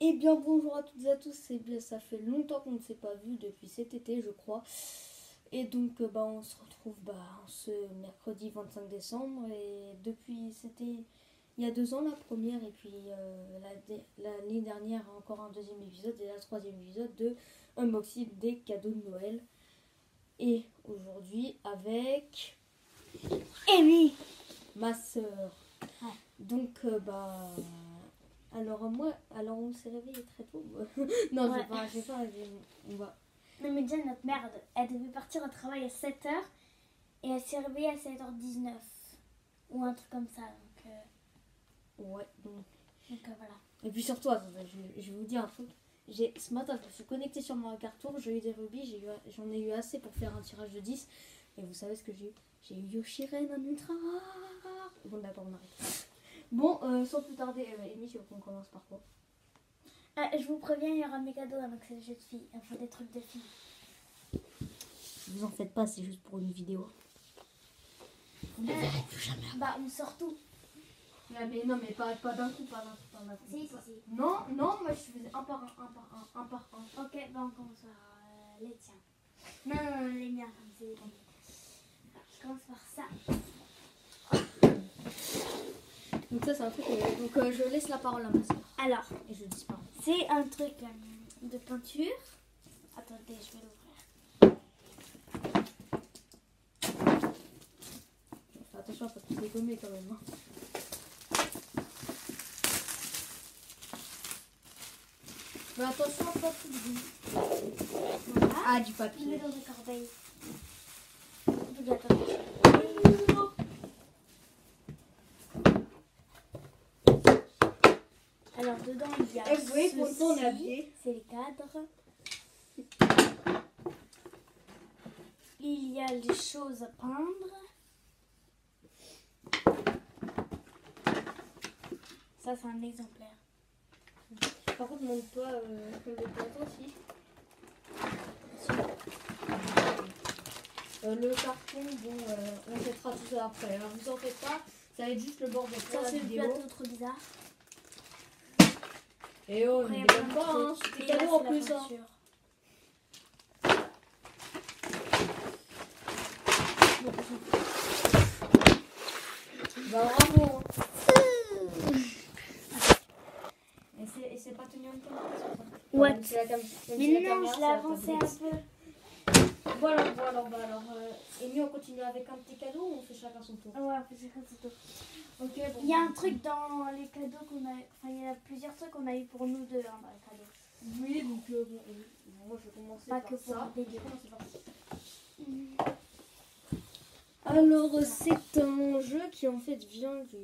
Eh bien bonjour à toutes et à tous, c'est bien, ça fait longtemps qu'on ne s'est pas vu depuis cet été je crois. Et donc on se retrouve ce mercredi 25 décembre et depuis c'était il y a 2 ans la première et puis l'année dernière encore un deuxième épisode et la troisième épisode de unboxing des cadeaux de Noël. Et aujourd'hui avec Amy, ma soeur. Ouais. Donc alors on s'est réveillé très tôt. Non, Ouais. j'ai pas, on va. non mais déjà notre merde, elle devait partir au travail à 7h et elle s'est réveillée à 7h19 ou un truc comme ça. Ouais. Donc voilà. Et puis surtout, attendez, je vais vous dire un truc. Ce matin, je me suis connectée sur mon cartour, j'ai eu des rubis, j'en ai eu assez pour faire un tirage de 10. Et vous savez ce que j'ai eu? J'ai eu Yoshiren, un ultra rare. Bon d'accord, on arrête. Bon, sans plus tarder, Amy, tu veux qu'on commence par quoi? Je vous préviens, il y aura mes cadeaux avec ces jeux de filles, enfin des trucs de filles. Vous en faites pas, c'est juste pour une vidéo. Vous ne verrez plus jamais. Bah on sort tout. Mais non, mais pas d'un coup, pas d'un coup. Si. Non, moi je faisais un par un. Ok, bah on commence par les tiens. Non, les miens, c'est les miens. Je commence par ça. Donc ça c'est un truc, donc je laisse la parole à ma soeur. Alors, Et je disparais. c'est un truc de peinture. Attendez, je vais l'ouvrir. Fais attention parce que c'est gommé quand même. Mais attention, pas tout le goût. Voilà. Ah, du Je mets papier. dans des corbeilles. Attendez. Alors dedans il y a ceci, c'est les cadres. Il y a les choses à peindre. Ça c'est un exemplaire. Par contre, montre pas le plateau aussi. Le carton, on jettera tout ça après. Alors, vous en faites pas, ça va être juste le bordel pour Ça la c'est le vidéo. plateau trop bizarre. Et oh, Après, ne il y a déconne plein de pas, hein. trucs. C'est Et là, cadeau en c'est la plus, hein. peinture. Bah bravo, hein. Et c'est pas tenu en temps. What? Même si la cam- même Mais si la non, caméra, je l'ai ça va avancé pas un bien. peu. Bon alors, Amy, on continue avec un petit cadeau ou on fait chacun son tour? Ouais, c'est comme ça. Ok, bon. Il y a un truc dans les cadeaux qu'on a. Enfin, il y a plusieurs trucs qu'on a eu pour nous deux dans les cadeaux. Oui, donc moi je vais commencer Pas par que pour ça. les Je deux. vais commencer par ça. Alors, c'est un jeu qui en fait vient du...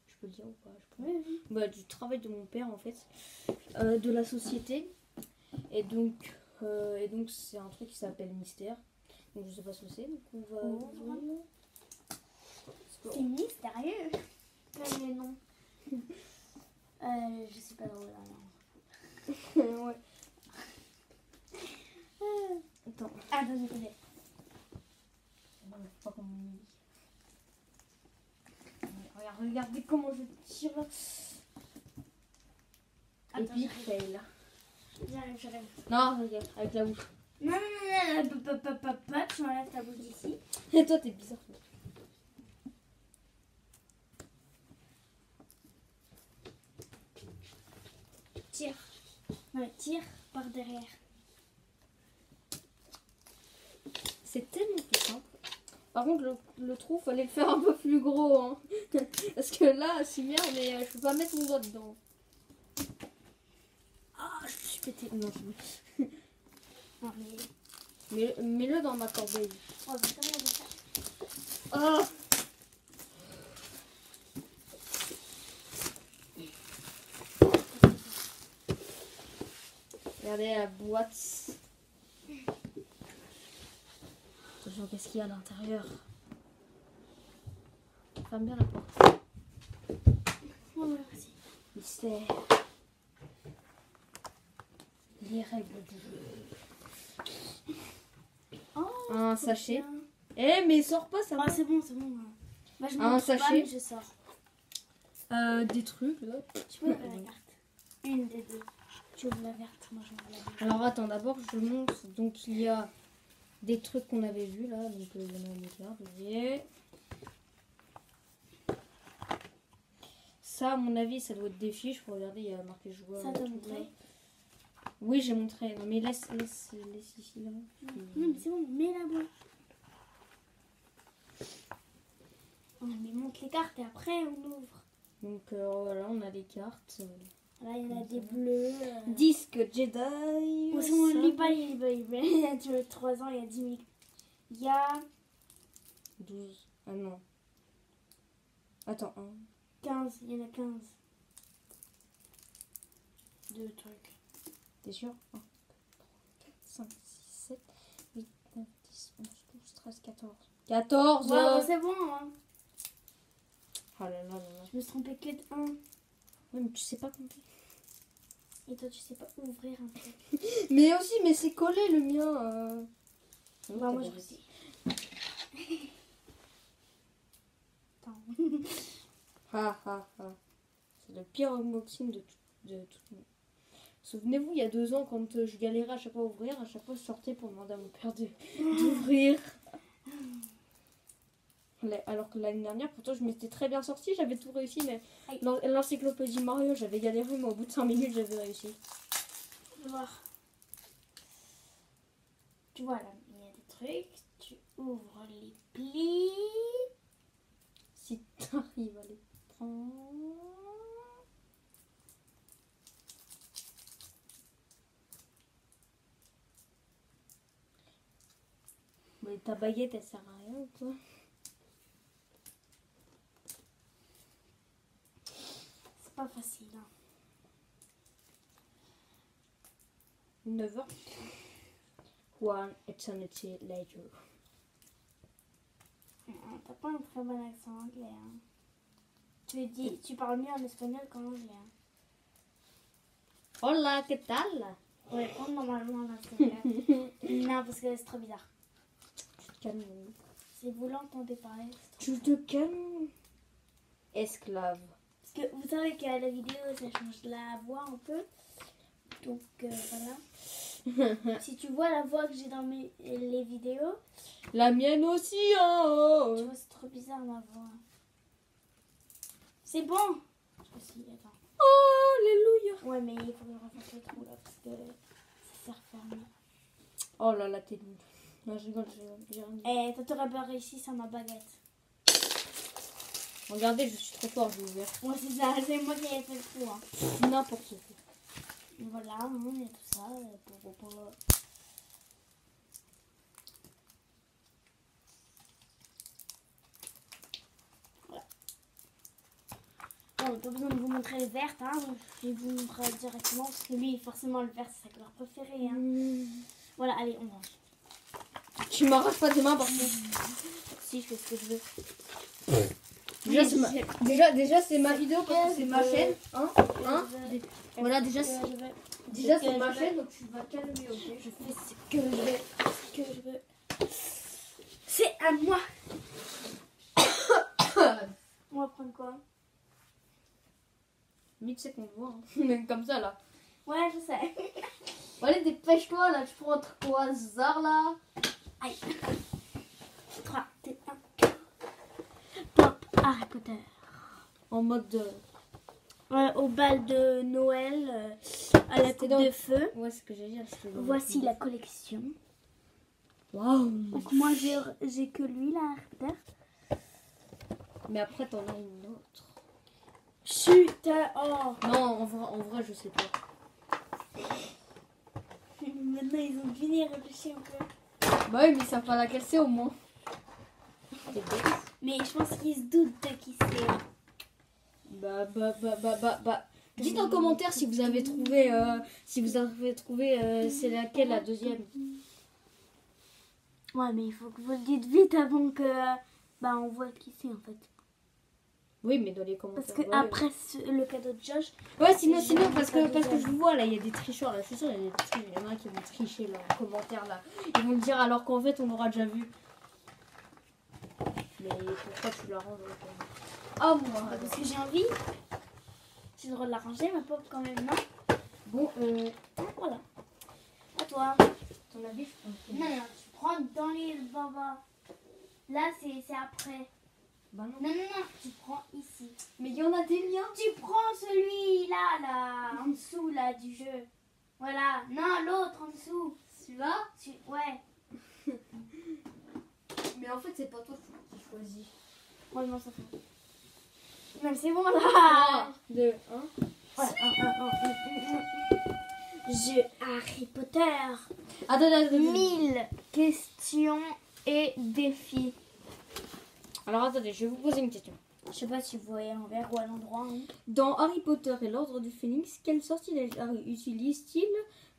Je peux le dire ou pas? Oui. Du travail de mon père en fait, de la société. Et donc c'est un truc qui s'appelle Mystère. Donc je sais pas ce que c'est, donc on va ouvrir. C'est mystérieux. Mais non. Je suis pas drôle alors. Ouais. Attends. Attends, je connais. Non, mais faut pas qu'on m'humilie. Regardez comment je tire. Et Attends, puis j'arrive. fail. J'arrive. Non, regarde, avec la bouche. Non, tu m'enlèves ta bouche d'ici. Et toi t'es bizarre. Tire. Ouais, tire par derrière. C'est tellement plus simple. Par contre, le trou, fallait le faire un peu plus gros. Hein. Parce que là, c'est bien, mais je peux pas mettre mon doigt dedans. Ah, je me suis pété. Non, Non, mais. mets-le dans ma corbeille. Oh, mais comment on va faire? Ah! Regardez la boîte. Attention, qu'est-ce qu'il y a à l'intérieur? Ferme bien la porte. Oh, merci. Mystère. Les règles du jeu. Oh, Un trop sachet. bien. Eh, mais sors pas, ça va. Ah, c'est bon. Bah, je Un montre pas, sachet. mais je sors. Des trucs, là. Tu peux ouvrir la carte. Une des deux. Tu ouvres la verte, moi je vais la bleue. Alors attends, d'abord je montre. Donc il y a des trucs qu'on avait vus là. Donc il y en a une carte, vous voyez. Ça, à mon avis, ça doit être des fiches. Faut regarder, il y a marqué joueur. Ça et t'a tout, montré? là. Oui, j'ai montré. Non mais laisse ici là. Non, mais c'est bon, mets la boîte. On monte les cartes et après on ouvre. Donc voilà, on a les cartes. Là, il y en a des bleus. Disque Jedi. On ça. ne lit pas, il y a 3 ans, il y a 10 000. Il y a 12. Ah non. Attends, 1. 15, il y en a 15. Deux trucs. T'es sûr 1, 4, 5, 6, 7, 8, 9, 10, 11, 12, 13, 14. 14 Ouais, bah, c'est bon, hein. Oh là là là là. Je me suis trompée que de 1. Ouais, mais tu sais pas compter. Et toi, tu sais pas ouvrir un truc. Mais aussi, mais c'est collé le mien. Bah, moi, je sais. Attends. Ha ha ha. C'est le pire unboxing de tout le monde. Souvenez-vous, il y a 2 ans, quand je galérais à chaque fois à ouvrir, à chaque fois je sortais pour demander à mon père d'ouvrir. Alors que l'année dernière, pourtant, je m'étais très bien sortie, j'avais tout réussi, mais Aïe. l'encyclopédie Mario, j'avais galéré, mais au bout de 5 minutes, j'avais réussi. Je vais voir. Tu vois, là, il y a des trucs. Tu ouvres les plis. Si t'arrives à les prendre... Mais ta baguette, elle sert à rien, quoi. C'est pas facile, hein. 9h. One eternity later. T'as pas un très bon accent anglais, hein. Tu parles mieux en espagnol qu'en anglais, hein. Hola, ¿qué tal? On répond normalement en espagnol. Non, parce que c'est trop bizarre. Tu te calmes. Si vous l'entendez parler, c'est trop Tu te calmes. Esclave. Parce que vous savez qu'à la vidéo, ça change la voix un peu. Donc voilà. Si tu vois la voix que j'ai dans les vidéos, La mienne aussi, tu hein. vois, c'est trop bizarre ma voix. C'est bon. Aussi, attends. Oh, alléluia. Ouais, mais il faut que je refasse le trou là parce que ça s'est refermé. Oh là là, t'es nulle. Non, je rigole, j'ai rien dit. Eh, toi, t'aurais pas réussi sans ma baguette. Regardez, je suis trop fort, j'ai ouvert. Moi, c'est ça, c'est moi qui ai fait le trou. Hein. N'importe quoi. Voilà, il y a tout ça. Pour... Voilà. Bon, pas besoin de vous montrer les vertes, hein. Je vais vous montrer directement parce que lui, forcément, le vert, c'est sa couleur préférée. Hein. Voilà, allez, on range. Tu m'arraches pas tes mains, par contre. Si, je fais ce que je veux. Déjà, c'est ma vidéo parce que c'est ma chaîne. Hein. Voilà, déjà, c'est ma chaîne, donc tu vas calmer, ok. Je fais ce que je veux. Ce que je veux. C'est à moi. On va prendre quoi? Vite, c'est qu'on te voit. Hein. Comme ça, là. Ouais, je sais. Allez, dépêche-toi, là. Tu prends un truc au hasard, là. Aïe. 3, 2, 1. Pop Harry Potter. En mode... Au bal de Noël, à la coupe de feu. Ouais, c'est ce que j'ai dit. Voici la collection. Waouh. Donc moi, j'ai que lui, là, Harry Potter. Mais après, t'en as une autre. Chut. Oh. Non, en vrai, je sais pas. Maintenant, ils ont deviné, réfléchir un peu. Bah oui, mais ça va la casser au moins. T'es bête. Mais je pense qu'ils se doutent de qui c'est. Dites en commentaire si vous avez trouvé, c'est laquelle la deuxième. Ouais, mais il faut que vous le dites vite avant que on voit qui c'est en fait. Oui, mais dans les commentaires. Parce que ouais, après le cadeau de Josh. Ouais, sinon parce que je vous vois là, il y a des tricheurs là. Je suis sûre, il y en a qui vont tricher là, en commentaire là. Ils vont le dire alors qu'en fait on aura déjà vu. Mais pourquoi tu la ranges moi. Parce que j'ai envie. J'ai le droit de la ranger, ma pauvre quand même, non? Bon, Voilà. À toi. ton avis, je pense. Non, non, tu prends dans les baba. Là, c'est après. Bah non. Non, non, non, tu prends ici. Mais il y en a des liens. Tu prends celui-là, là, en dessous, là, du jeu. Voilà. Non, l'autre en dessous. Celui-là. Ouais. Mais en fait, c'est pas toi qui choisis. Ouais, non, ça fait. Mais c'est bon, là. 3, 2, 1. Voilà. Jeu Harry Potter. Attends. 1000 questions et défis. Alors attendez, je vais vous poser une question. Je sais pas si vous voyez à l'envers ou à l'endroit. Hein. Dans Harry Potter et l'Ordre du Phénix, quel sortilège Harry utilise-t-il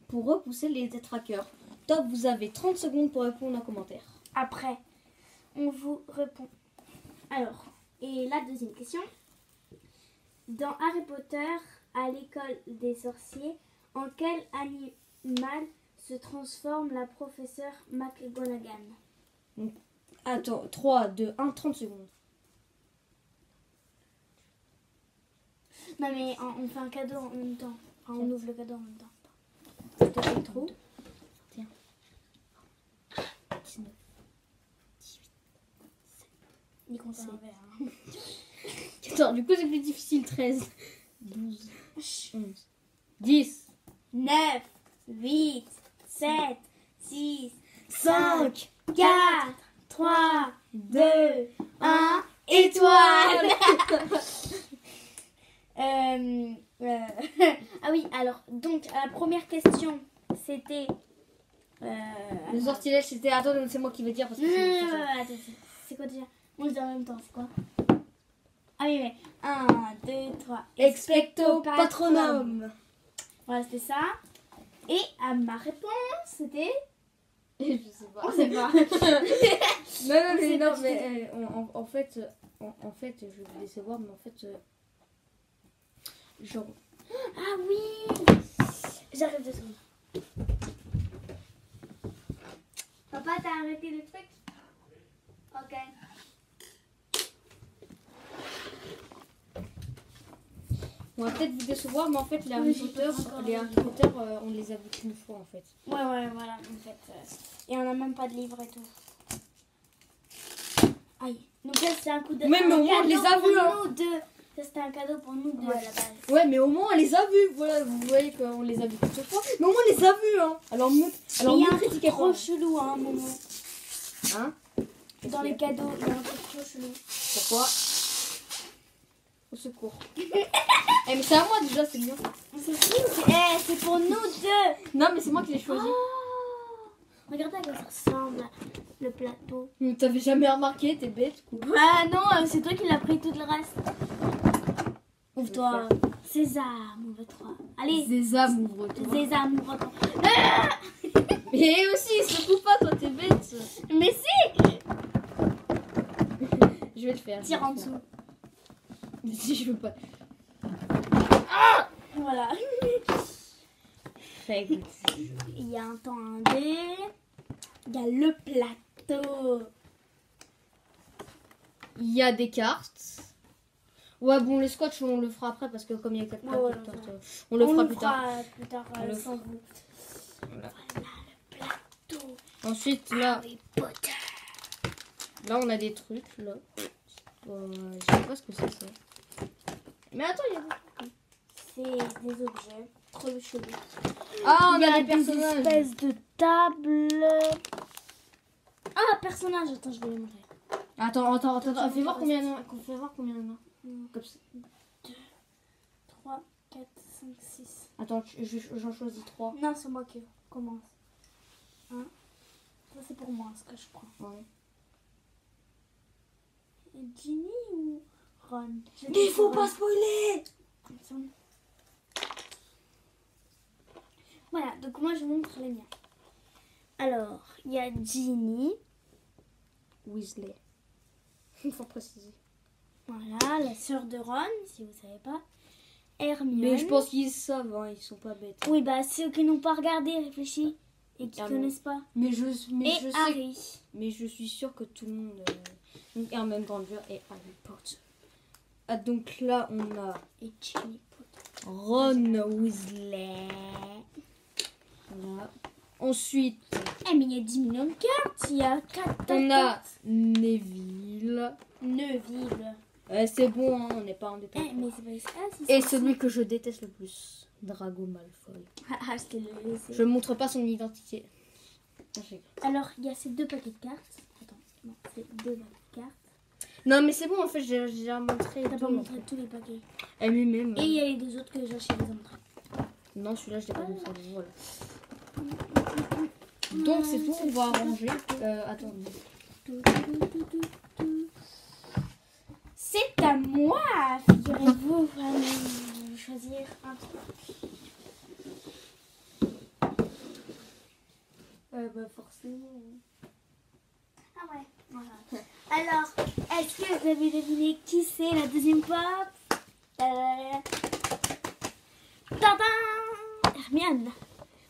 pour repousser les détraqueurs? Top, vous avez 30 secondes pour répondre en commentaire. Après, on vous répond. Alors, et la deuxième question. Dans Harry Potter, à l'école des sorciers, en quel animal se transforme la professeure McGonagall? Attends, 3, 2, 1, 30 secondes. Non mais on fait un cadeau en même temps. Enfin, on ouvre le cadeau en même temps. Je te fais trop. 21, 19, 18, Il compte à l'envers. Hein. 14, du coup c'est plus difficile. 13, 12, 11, 10, 9, 8, 7, 6, 5, 4, 3, 2, 1, étoile. Ah oui, alors, donc, la première question, c'était... le sortilège c'était... Attends, c'est moi qui vais dire parce que Attends, c'est quoi déjà? On le dit en même temps, c'est quoi? Ah oui, mais 1, 2, 3. Expecto Patronum. Voilà, c'était ça. Et à ma réponse, c'était... Je sais pas. On sait pas. mais en fait, je vais décevoir, mais en fait, genre... Ah oui. J'arrive 2 secondes. Papa, t'as arrêté le truc? Ok. On va peut-être vous décevoir, mais en fait, les Harry Potter, on les a vus qu'une fois, en fait. Ouais, voilà, en fait. Et on n'a même pas de livre et tout. Aïe. Donc là, c'est un coup de... Mais au moins, on les a vus, hein. Nous deux. Ça, c'était un cadeau pour nous deux à la base. Ouais, mais au moins, on les a vus. Voilà, vous voyez qu'on les a vus qu'une fois. Mais au moins, on les a vus, hein. Alors, il y a un truc critiquez trop pas. chelou à un moment. Hein? Dans les cadeaux, il y a un truc trop chelou. Pourquoi? Au secours. Mais c'est à moi déjà, c'est bien. C'est pour nous deux. Non, mais c'est moi qui l'ai choisi. Oh, regardez à quoi ça ressemble, le plateau. T'avais jamais remarqué, t'es bête. Ah non, c'est toi qui l'as pris tout le reste. Ouvre-toi. Sésame, ouvre-toi. Allez. Sésame, ouvre-toi. Sésame, ouvre-toi. Mais aussi, secoue pas, toi, t'es bête. Mais si. Je vais le faire. Tire en dessous. Si je veux pas. Voilà. Il y a un temps un dé. Il y a le plateau. Il y a des cartes. Ouais, bon, le scotch, on le fera après parce que comme il y a 4 cartes, on le fera plus tard. Plus tard, sans vous. Voilà. Voilà le plateau. Ensuite, là, Harry Potter. là, on a des trucs. Là. Je sais pas ce que c'est ça. Mais attends, il y a C'est des objets trop chelous. Ah, on Il y a des personnages. espèces de tables. Ah, personnages. Attends, je vais les montrer. Attends. Fais voir combien il y en a. Fais voir combien il y en a. Comme ça. 2, 3, 4, 5, 6. Attends, j'en choisis 3. Non, c'est moi qui commence. Hein? Ça, c'est pour moi, ce que je prends. Ouais. Ginny ou Ron? Il faut pas spoiler. Voilà, donc moi je vous montre les miens. Alors, il y a Ginny. Weasley. Il faut préciser. Voilà, la sœur de Ron, si vous savez pas. Hermione. Mais je pense qu'ils savent, hein, ils sont pas bêtes. Oui, bah ceux qui n'ont pas regardé, réfléchi. Et qui connaissent pas. Mais je Harry. sais. Mais je suis sûre que tout le monde. Donc Hermione Granger et Harry Potter. Ah, donc là on a Et Ginny Potter. Ron Weasley. Ensuite, Eh, mais il y a 10 millions de cartes. Il y a 4 on a Neville. Neville. C'est bon, hein, on n'est pas en détail. Eh, mais c'est pas ça. Et celui que je déteste le plus, Drago Malfoy. Ah, je te l'ai laissé. Je montre pas son identité. Alors, il y a ces 2 paquets de cartes. Attends, non, c'est 2 paquets de cartes. Non, mais c'est bon, en fait, j'ai déjà montré. T'as pas tout. montré tous les paquets. Et mais même. Et il y a les 2 autres que j'ai les ai montrés. Non, celui-là, je l'ai pas montré. Voilà. Donc, c'est tout. On va ranger. Attends. C'est à moi, figurez-vous. Allez, choisir un truc. Bah, forcément. Ah ouais, voilà. Alors, est-ce que vous avez deviné qui c'est la deuxième pop? Tadam! Hermione.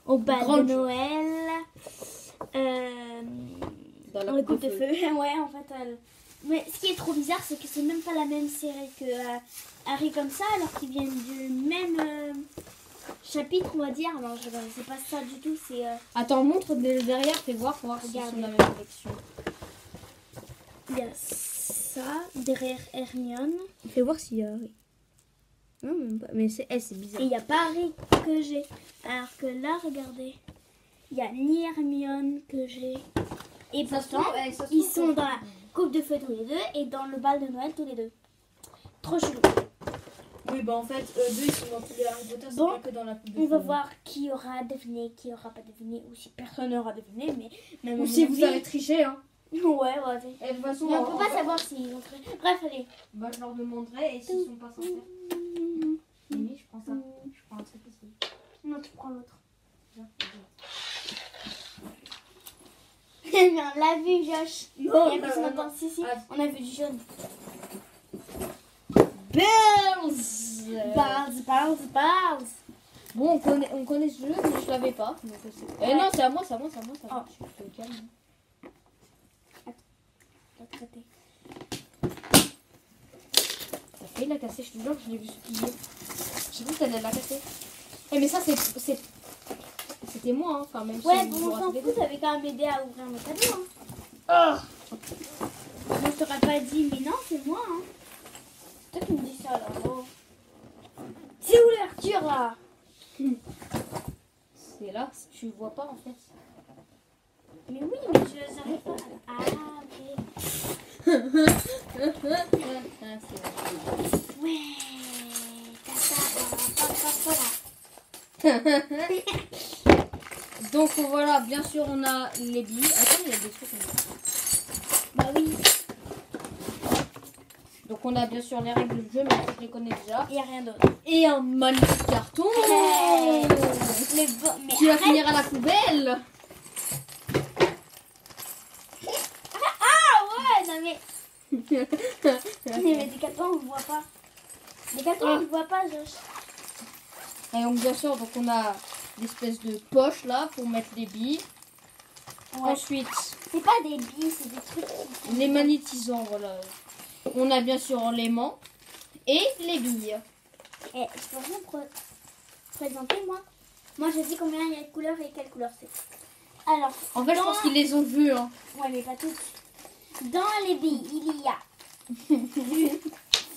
Au bal Grande. de Noël. Dans la On coupe écoute de de feu. Ouais, en fait, mais ce qui est trop bizarre, c'est que c'est même pas la même série que Harry comme ça, alors qu'ils viennent du même chapitre, on va dire. Alors, c'est pas ça du tout, c'est... Attends, montre derrière, fais voir pour voir si Regarde. c'est la même collection. Il y a ça, derrière Hermione. Fais voir s'il y a Harry. Non, même pas. Mais c'est bizarre. Et il n'y a pas Harry que j'ai. Alors que là, regardez, il n'y a ni Hermione que j'ai. Et pourtant, ils sont dans la coupe de feu tous les deux et dans le bal de Noël tous les deux. Trop chelou. Oui, bah en fait, eux deux, ils sont dans tous les Harry Potter, c'est Bon, pas que dans la coupe de On va feu. voir qui aura deviné, qui aura pas deviné, ou si personne n'aura deviné, mais même Ou à si mon vous avis- avez triché, hein. Ouais, ouais. Et de toute façon, Mais on peut pas savoir s'ils ont triché. Bref, allez. Bah, je leur demanderai et s'ils sont pas sincères. Mimi, je prends ça. Je prends un truc ici. Non, tu prends l'autre. Viens, Mais on l'a vu, Josh. Non, Il y a personne non, encore. Si, si. Ah. On a vu du jaune. Bills. Bars. Bon, on connaît ce jeu, mais je l'avais pas. Donc, Ouais. non, c'est à moi, c'est à moi, c'est à moi. C'est à moi. Oh. Je suis au calme. T'as traité. T'as failli la casser, je te jure, je l'ai vu se plier. J'ai vu que t'allais la casser. Eh, mais ça, c'était moi, hein. Enfin, même Ouais, si bon, vous on s'en racontez fout, t'avais quand même aidé à ouvrir le cadeau. Hein. Ah. Moi, je t'aurais pas dit, mais non, c'est moi. Hein. C'est toi qui me dis ça, là. Oh. C'est où l'ouverture, là? C'est là, tu vois pas en fait. Mais oui, mais je n'arrive pas. Ah, ok. Ah, c'est vrai. Ouais. Voilà. Donc voilà, bien sûr on a les billes. Attends, il y a des trucs. Bah oui, Donc on a bien sûr les règles du jeu, mais je les connais déjà. il n'y a rien d'autre. Et un magnifique carton Mais bon, mais qui va arrête. finir à la poubelle. Ah ouais, non mais... mais des cartons, on ne voit pas. Des cartons, on ne voit pas, Josh. Et donc bien sûr, donc on a l'espèce de poche là pour mettre les billes. Ouais. Ensuite, C'est pas des billes, c'est des trucs... qui- les magnétisants, voilà. On a bien sûr l'aimant et les billes. Eh, je peux rien présenter, moi. Moi, je dis combien il y a de couleurs et quelle couleur c'est. Alors, En fait, je pense qu'ils les ont vus. Hein. ouais, mais pas toutes. Dans les billes, il y a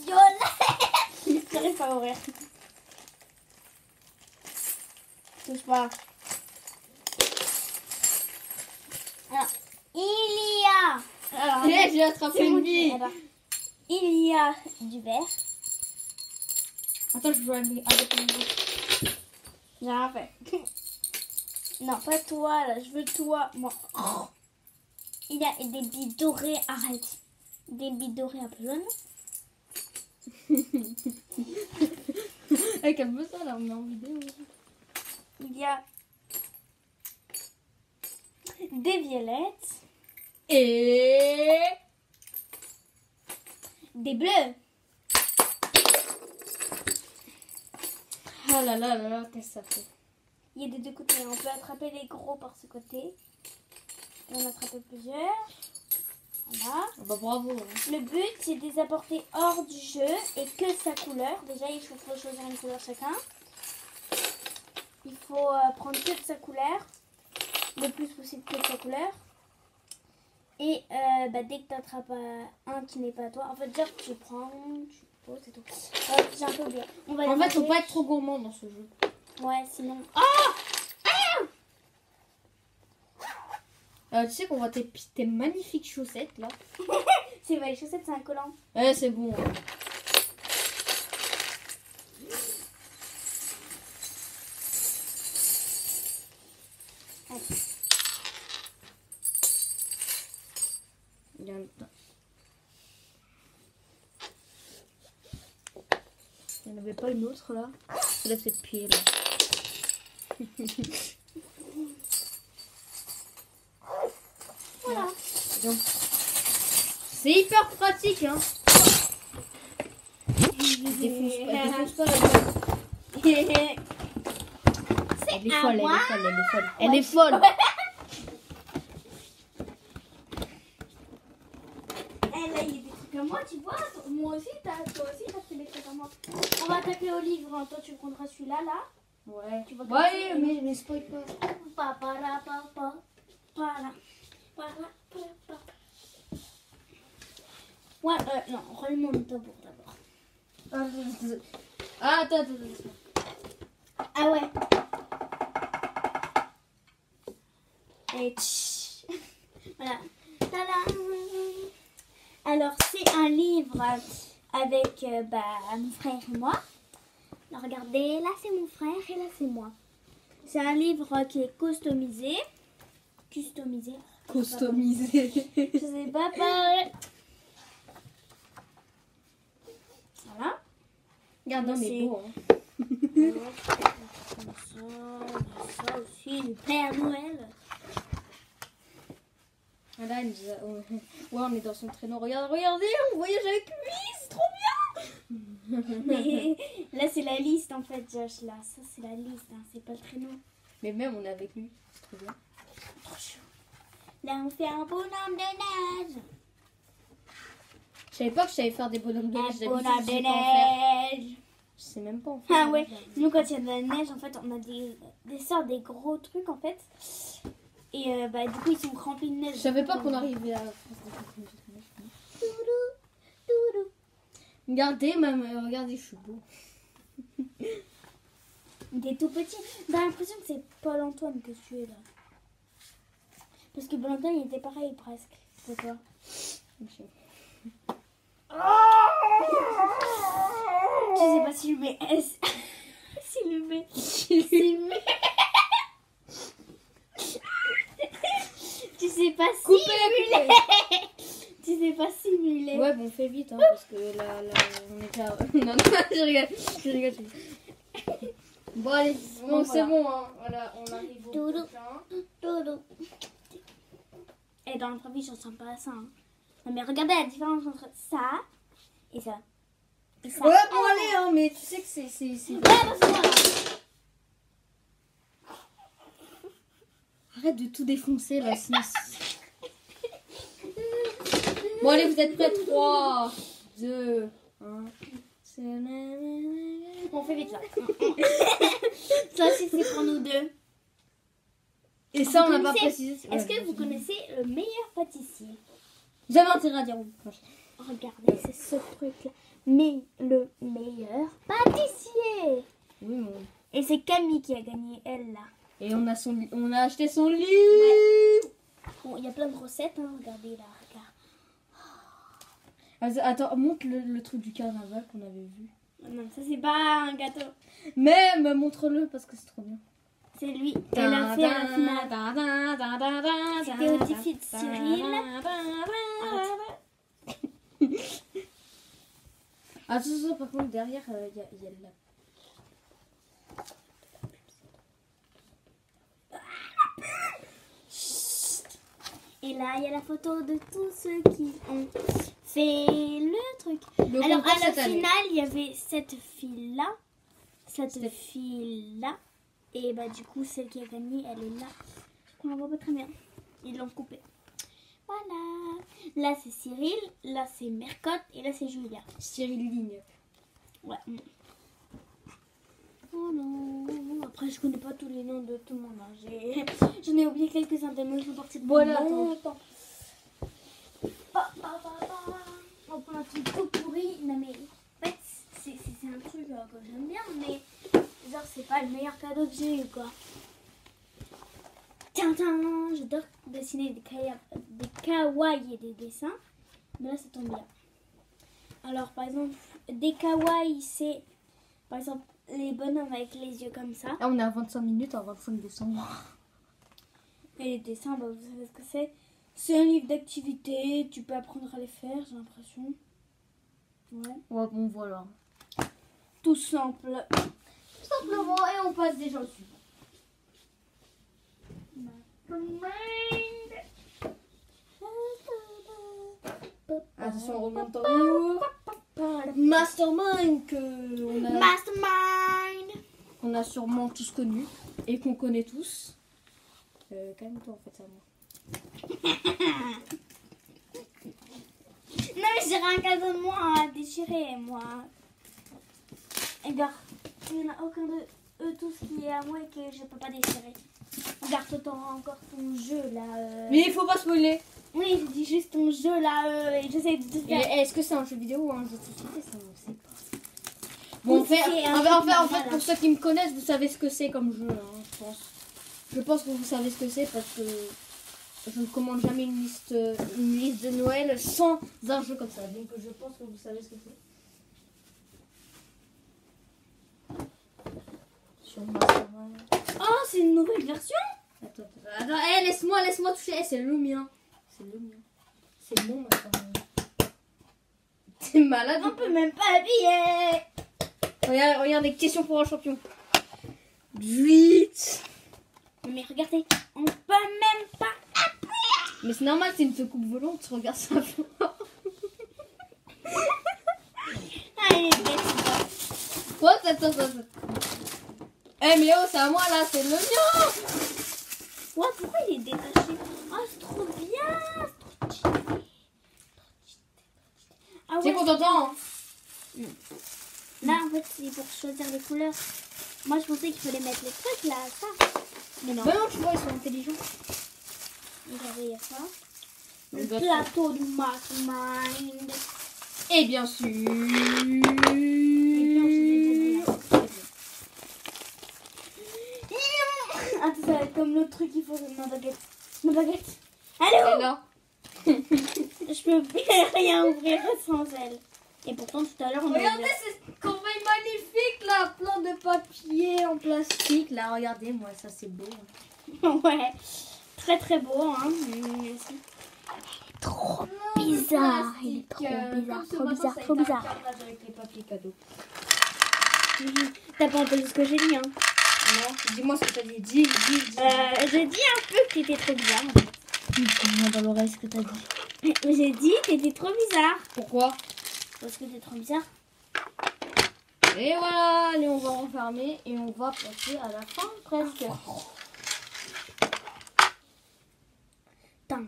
violet. J'arrive pas à ouvrir. Touche pas. Alors, il y a... Alors, Eh, j'ai c'est attrapé moi une qui- bille. alors, il y a du vert. Attends, je joue avec une bille. J'ai rien fait. Non, pas toi, là. Je veux toi. Moi. Oh. Il y a des billes dorées. Arrête. Des billes dorées un peu jaunes. Eh, calme ça là, on est en vidéo. Il y a des violettes. Et Des bleus. ah là là là là, qu'est-ce que ça fait? Il y a des deux côtés. On peut attraper les gros par ce côté. On en attraper plusieurs. Voilà. Ah bah bravo. Hein. Le but, c'est de les apporter hors du jeu et que sa couleur. Déjà, il faut choisir une couleur chacun. Il faut prendre que de sa couleur. le plus possible que sa couleur. Et dès que tu attrapes un qui n'est pas à toi, en fait, genre tu prends, tu poses, c'est tout. J'ai un peu oublié. En fait, faut pas être trop gourmand dans ce jeu. Ouais, sinon. Tu sais qu'on voit tes magnifiques chaussettes là. C'est vrai, les chaussettes, c'est un collant. Ouais, c'est bon. Hein. Il y en avait pas une autre là. C'est là cette pied là. Voilà. Donc, c'est hyper pratique hein. Elle défonce pas la gueule. Elle est folle, elle est folle. Elle a eu des trucs à moi, tu vois. Moi aussi, toi aussi, t'as fait des trucs à moi. On va attaquer au livre. Hein. Toi, tu prendras celui-là, là. Ouais. Tu vas Ouais, mais spoil pas. Ouais, non, remonte le tambour d'abord. Ah, attends. Ah ouais. Et voilà. Tadam. Alors, c'est un livre avec mon frère et moi. Alors, regardez, là c'est mon frère et là c'est moi. C'est un livre qui est customisé. Customisé. Je sais pas parler. Voilà. Regarde, on est C'est- beau. Hein. Comme ça aussi, le Père Noël. Ah, là, ouais, on est dans son traîneau. Regardez, on voyage avec lui, c'est trop bien. Mais là c'est la liste en fait, Josh. Là, ça c'est la liste, hein, c'est pas le traîneau. Mais même, on est avec lui, c'est trop bien. Là on fait un bonhomme de neige. Je savais pas que je savais faire des bonhommes de Un neige. bonhomme d'habitude, je sais de pas en faire. neige. Je sais même pas en faire. Ah ouais, nous quand il y a de la neige, en fait, on a des sortes des gros trucs en fait. Et du coup, ils sont remplis de neige. Je savais pas qu'on arrivait à... Regardez, maman, regardez, je suis beau. T'es tout petit. T'as l'impression que c'est Paul-Antoine que tu es là. Parce que Paul-Antoine, il était pareil presque. C'est toi. Tu sais pas si je mets S. Si je mets. Tu sais pas simuler. Tu sais pas simuler. Ouais, bon, fais vite, hein, parce que là, on est déjà... Non, je rigole. Bon, allez, bon, c'est bon, hein. Voilà, on arrive au Doudou. prochain. Doudou. Et dans le premier, je ressemble pas à ça. Hein. Non, mais regardez la différence entre ça et ça. Et ça. Ouais, bon, allez, hein, mais tu sais que c'est... Ouais, parce que voilà. Arrête de tout défoncer, là, sinon... Bon, allez, vous êtes prêts? 3, 2, 1... On fait vite là. Ça aussi, c'est pour nous deux. Et ça, Vous on n'a pas connaissez- précisé. Est-ce que vous connaissez le meilleur pâtissier? J'avais intérêt à dire oui. Regardez, c'est ce truc-là. Mais le meilleur pâtissier. Oui, mon... Et c'est Camille qui a gagné, elle, là. Et on a acheté son livre. Bon, il y a plein de recettes, hein. Regardez, là, regarde. Attends, montre le truc du carnaval qu'on avait vu. Non, ça, c'est pas un gâteau. Même, montre-le parce que c'est trop bien. C'est lui. Elle a fait un final. C'était au défi de Cyril. Attention, par contre, derrière, il y a de la... Et là, il y a la photo de tous ceux qui ont fait le truc. Le Alors, concours à la cette année. finale, il y avait cette fille-là. Cette fille-là. Et du coup, celle qui a gagné, elle est là. On la voit pas très bien. Ils l'ont coupée. Voilà. Là, c'est Cyril. Là, c'est Mercotte. Et là, c'est Julia. Cyril Ligne. Ouais. Oh non. Après, Après, je connais pas tous les noms de tout le monde. Hein. J'en ai oublié quelques-uns tellement ils sont partis de Voilà, longtemps. On prend un truc tout pourri. Non mais en fait, c'est un truc que j'aime bien, mais genre c'est pas le meilleur cadeau que j'ai eu quoi. Tiens, j'adore dessiner des kawaii et des dessins. Mais là, ça tombe bien. Alors, par exemple, des kawaii, c'est par exemple les bonhommes avec les yeux comme ça. Là, on est à 25 minutes, en 25 décembre. Et les dessins, bah, vous savez ce que c'est. C'est un livre d'activité, tu peux apprendre à les faire, j'ai l'impression. Ouais. Ouais, bon, voilà. Tout simple. Tout simplement, et on passe déjà au suivant. Attention, on remonte en haut. Mastermind qu'on a sûrement tous connu et qu'on connaît tous. Calme-toi en fait, ça moi. Non mais j'ai un cadeau de moi à déchirer moi. Regarde, il n'y en a aucun de eux tous qui est à moi et que je peux pas déchirer. Regarde, t'auras encore ton jeu là. Mais il faut pas spoiler. Oui, je dis juste ton jeu là et j'essaie de te faire. Est-ce que c'est un jeu vidéo ou un jeu de société? Ça, on sait pas. Oui, Bon, en fait, voilà. pour ceux qui me connaissent, vous savez ce que c'est comme jeu, hein, je pense. Je pense que vous savez ce que c'est parce que je ne commande jamais une liste de Noël sans un jeu comme ça. Donc je pense que vous savez ce que c'est. Sur Mastermind. Oh, c'est une nouvelle version. Attends, laisse-moi toucher. C'est le mien. C'est mon Mastermind. T'es malade. On peut même pas habiller. Regarde, des questions pour un champion. Vite. Mais regardez, on peut même pas appuyer. Mais c'est normal, c'est une coupe volante, tu regardes ça. Allez, bête. Quoi, attends. Eh mais oh, c'est à moi là, c'est le mien. Ouais, pourquoi il est détaché? Oh, c'est trop bien. C'est trop stylé. Ah C'est qu'on t'entend, hein. Là, en fait, c'est pour choisir les couleurs. Moi, je pensais qu'il fallait mettre les trucs là, ça. Mais non. Bah non, tu vois, ils sont intelligents. Regardez, il y a ça. Le Bah, plateau du Mastermind. Et bien sûr. Et puis, on s'est déjà dit là. Ah, ça va être comme l'autre truc, il faut ma baguette. Ma baguette. Et Allô? là. Je peux rien ouvrir sans elle. Et pourtant, tout à l'heure, on a Regardez, ouvert. c'est ce corbeille magnifique là, plein de papier en plastique. Là, regardez, moi, ça c'est beau. Ouais, très très beau, hein. Merci. Trop bizarre, il est trop bizarre, trop bizarre. Avec les papiers cadeaux. T'as pas entendu ce que j'ai dit, hein? Non, dis-moi ce que t'as dit. Dis. J'ai dit un peu que t'étais trop bizarre, en fait. Dis-moi dans l'oreille ce que t'as dit. J'ai dit que t'étais trop bizarre. Pourquoi? Parce que t'es trop bizarre. Et voilà, allez, on va refermer et on va passer à la fin presque. Tin.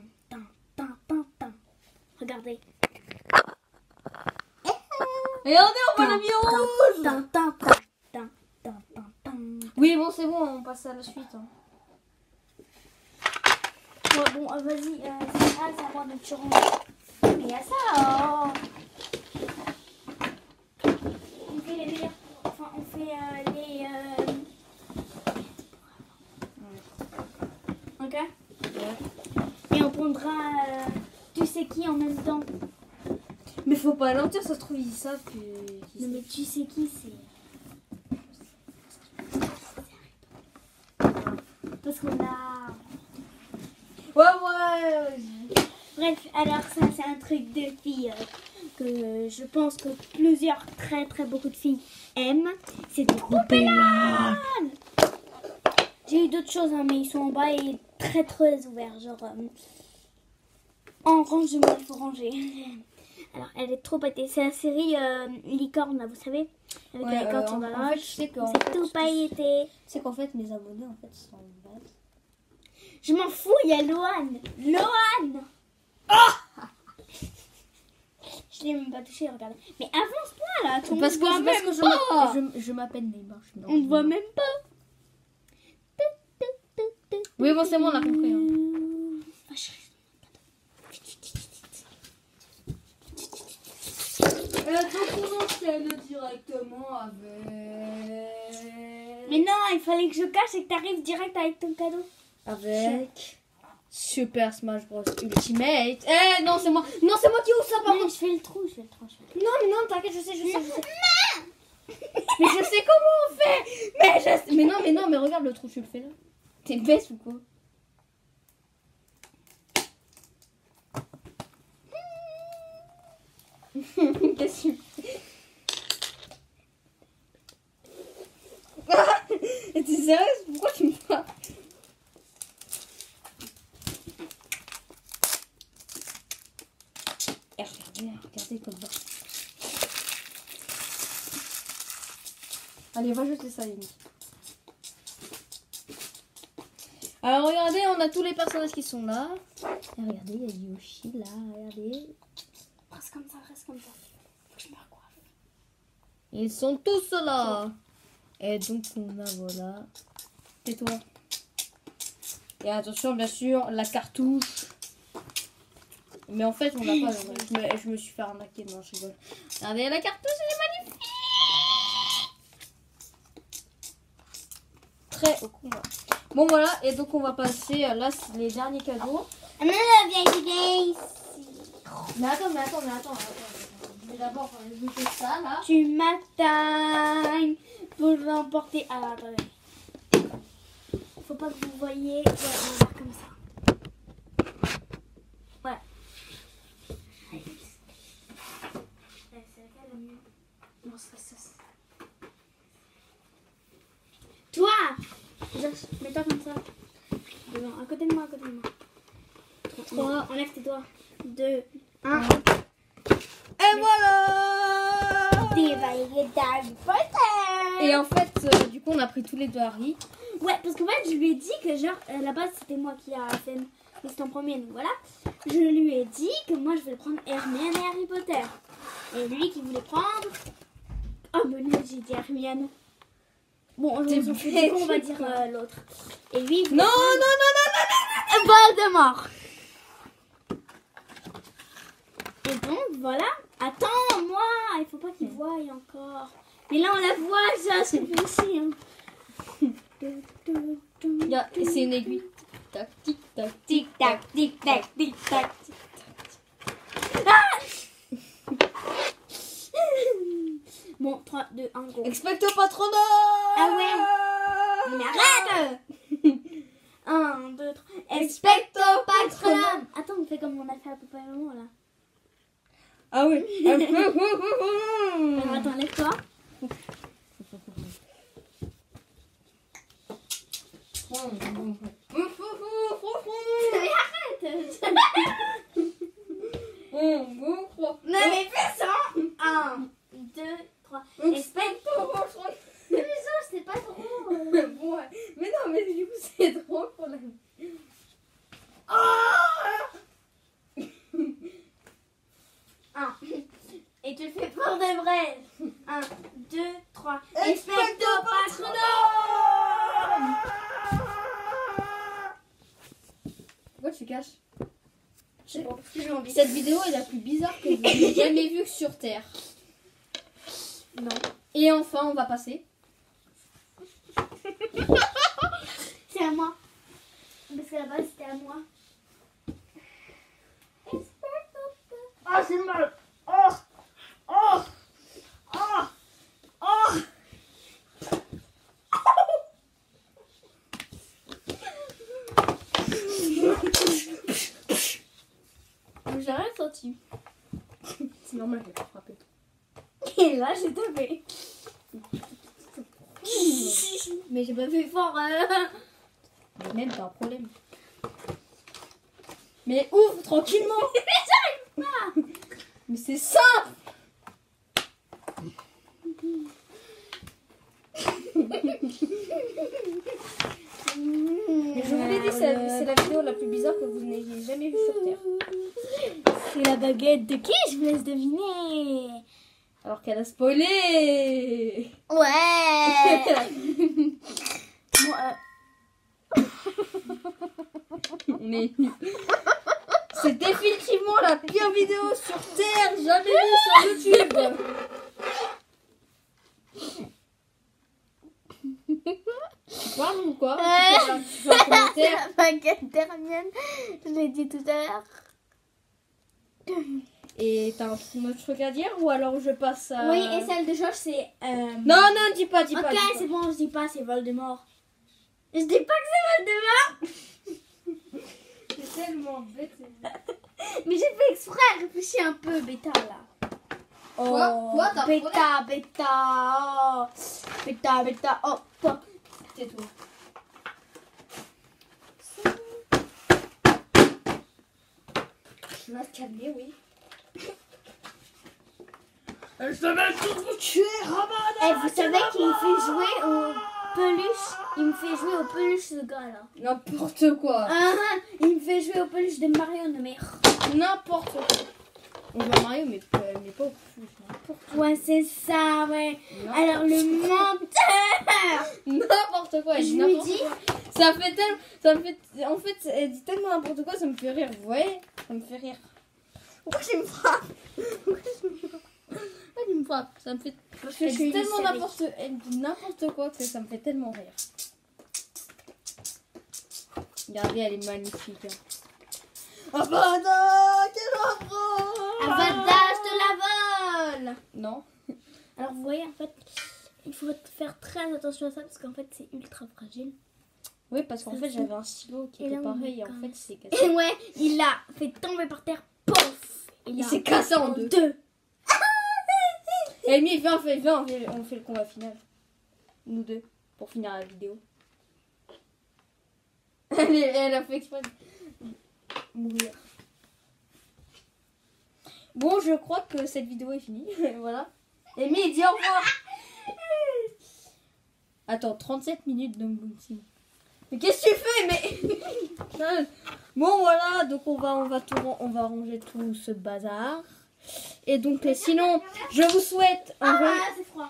Regardez. Regardez, on voit l'avion rouge. Tin. Oui, bon, c'est bon, on passe à la suite. Hein. Ouais, bon, vas-y, c'est à moi de te rendre. Mais il y a ça, oh. On fait les meilleurs. Enfin, on fait les. Ok? Ouais. Et on prendra tu sais qui en même temps. Mais faut pas mentir, ça se trouve, ils savent que. Non, mais tu sais qui c'est. Parce qu'on a. Ouais. Bref, alors ça c'est un truc de filles que je pense que plusieurs, très beaucoup de filles aiment. C'est des Coupélanes. J'ai eu d'autres choses, hein, mais ils sont en bas et très ouverts. Genre en rangement, il faut ranger. Alors elle est trop pailletée. C'est la série Licorne là, vous savez, avec la licorne sur la en fait, roche. je sais C'est tout pailleté. C'est qu'en fait, mes abonnés en fait sont bêtes. Je m'en fous, il y a Loane. Loane. Je l'ai même pas touché, regardez. Mais avance-toi là, Parce que je m'appelle Neymar. On ne voit même pas. Oui, bon, c'est bon, on a compris. Hein. Donc on enchaîne directement avec... Mais non, il fallait que je cache et que t'arrives direct avec ton cadeau. Avec... Super Smash Bros Ultimate. Eh non, c'est moi. Non, c'est moi qui ouvre ça par contre. Je fais le trou, Non, mais non, t'inquiète, je sais. Mais je sais comment on fait. Mais non, mais regarde le trou, tu le fais là. T'es bête ou quoi? Qu'est-ce que tu fais? Et t'es sérieuse? Pourquoi tu me frappes? Et regardez comme ça. Allez, va jeter ça, Amy. Alors regardez, on a tous les personnages qui sont là. Et regardez, il y a Yoshi là, regardez. Reste comme ça. Faut que je me recoiffe. Ils sont tous là. Et donc on a, voilà. Tais-toi. Et attention, bien sûr, la cartouche. Mais en fait, on l'a pas. Je me suis fait arnaquer. Non, je rigole. Regardez, la cartouche, elle est magnifique. Très au combat. Bon, voilà. Et donc, on va passer là, c'est les derniers cadeaux. Ah non, viens ici. Mais attends. Je vais d'abord jeter ça là. Tu m'attends pour l'emporter. Ah, attendez. Faut pas que vous voyez. Ouais, on va faire comme ça. Ouais. C'est laquelle la mieux? Non, c'est ça. Toi! Mets-toi comme ça. Devant, à côté de moi. 3. Enlève tes doigts. 2, 1. Et voilà! Et en fait, du coup, on a pris tous les deux Harry. Ouais, parce qu'en fait, je lui ai dit que genre, à la base, c'était moi qui a fait c'était en premier, donc voilà. Je lui ai dit que moi, je voulais prendre Hermione et Harry Potter. Et lui qui voulait prendre... Oh, mais lui, j'ai dit Hermione. Bon, on s'en fout, du coup, on va dire l'autre. Et lui, il voulait Non. Voldemort. Et donc, voilà. Attends, moi, il faut pas qu'il voie encore. Mais là, on la voit, ça, c'est plus aussi. Hein. Et c'est une aiguille. Tac, tic, tac, Tic tac, tic tac, tic tac. Ah bon, 3, 2, 1, go. Expecto Patronum. Ah ouais. Mais arrête. 1, 2, 3. Expecto Patronum. Attends, on fait comme on a fait à Papa et Maman là. Ah oui. Alors attends, lève-toi. Mais arrête. Non mais fais ça. 1, 2, 3. Expecto Patronum. Mais ça, c'est pas drôle. Bon, ouais. Mais non, mais du coup, c'est drôle pour la... Et tu le fais pour de vrai. 1, 2, 3. Expecto Patronum. Pourquoi tu caches? Je sais pas, parce que j'ai envie. Cette vidéo est la plus bizarre que vous ayez jamais vue sur Terre. Non. Et enfin, on va passer. C'est à moi. Parce qu'à la base, c'était à moi. Ah, c'est mal. Oh. J'ai rien senti. C'est normal, je vais pas frapper. Et là, j'ai tapé. Mais j'ai pas fait fort. Mais même pas un problème. Mais ouvre tranquillement. Mais j'arrive pas. Mais c'est simple. Mais je vous l'ai dit, c'est la vidéo la plus bizarre que vous n'ayez jamais vue sur Terre. C'est la baguette de qui? Je vous laisse deviner. Alors qu'elle a spoilé. Ouais. Bon, On est nuls. C'est définitivement la pire vidéo sur Terre jamais vue sur YouTube. Tu parles ou quoi? Tu fais un commentaire? C'est la baguette d'Hermione. Je l'ai dit tout à l'heure. Et t'as un autre truc à dire ou alors je passe à... Oui, et celle de Josh, c'est... Non, non, dis pas, dis pas. Ok, dis pas. c'est bon, je dis pas, c'est Voldemort. Je dis pas que c'est Voldemort. C'est tellement bête. Mais j'ai fait exprès, réfléchis un peu, bêta, là. Quoi t'as Bêta, oh. Bêta, oh. Toi. Tais-toi. Je vais te calmer, oui. Je vais tout tuer, Ramada. Eh, vous savez qu'il me fait jouer au peluche. Il me fait jouer au peluche, ce gars-là. N'importe quoi. Il me fait jouer au peluche de Mario, non mais... N'importe quoi. On va Mario, mais pas au plus. N'importe quoi. Ouais, c'est ça, ouais. Alors, le menteur. N'importe quoi. Je n'importe lui dis... quoi. Ça me fait... En fait, elle dit tellement n'importe quoi, ça me fait rire. Vous voyez? Ça me fait rire. Pourquoi tu me frappes? Pourquoi tu me frappes? Ça me fait... Parce que Elle je dit suis tellement hystérique. elle dit n'importe quoi que ça me fait tellement rire. Regardez, elle est magnifique. Avada, quel Avada, je te la vole. Non. Alors, vous voyez, en fait, il faut faire très attention à ça parce qu'en fait, c'est ultra fragile. Oui, parce qu'en fait, j'avais un stylo qui Et était là, on pareil est et en quand fait, même- c'est Et cassé. ouais, il l'a fait tomber par terre. Pouf. Il s'est cassé en deux. Elmi, viens, on fait le combat final. Nous deux, pour finir la vidéo. Elle a fait exprès de mourir. Bon, je crois que cette vidéo est finie. Voilà. Elmi, dis au revoir. Attends, 37 minutes d'unboxing. Mais qu'est-ce que tu fais? Mais bon, voilà, donc on va ranger tout ce bazar. Et donc, sinon, je vous souhaite c'est froid.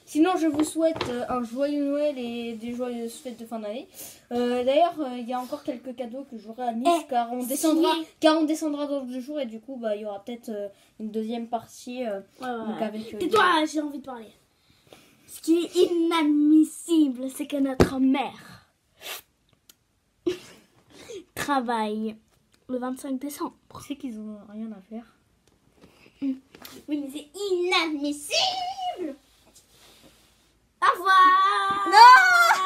Sinon, je vous souhaite un joyeux Noël et des joyeuses fêtes de fin d'année. D'ailleurs, il y a encore quelques cadeaux que j'aurai à Nice, car on descendra dans 2 jours et du coup, il y aura peut-être une deuxième partie. Donc avec, Tais-toi, j'ai envie de parler. Ce qui est inadmissible, c'est que notre mère travaille le 25 décembre. Tu sais qu'ils ont rien à faire. Oui, mais c'est inadmissible. Au revoir. Non!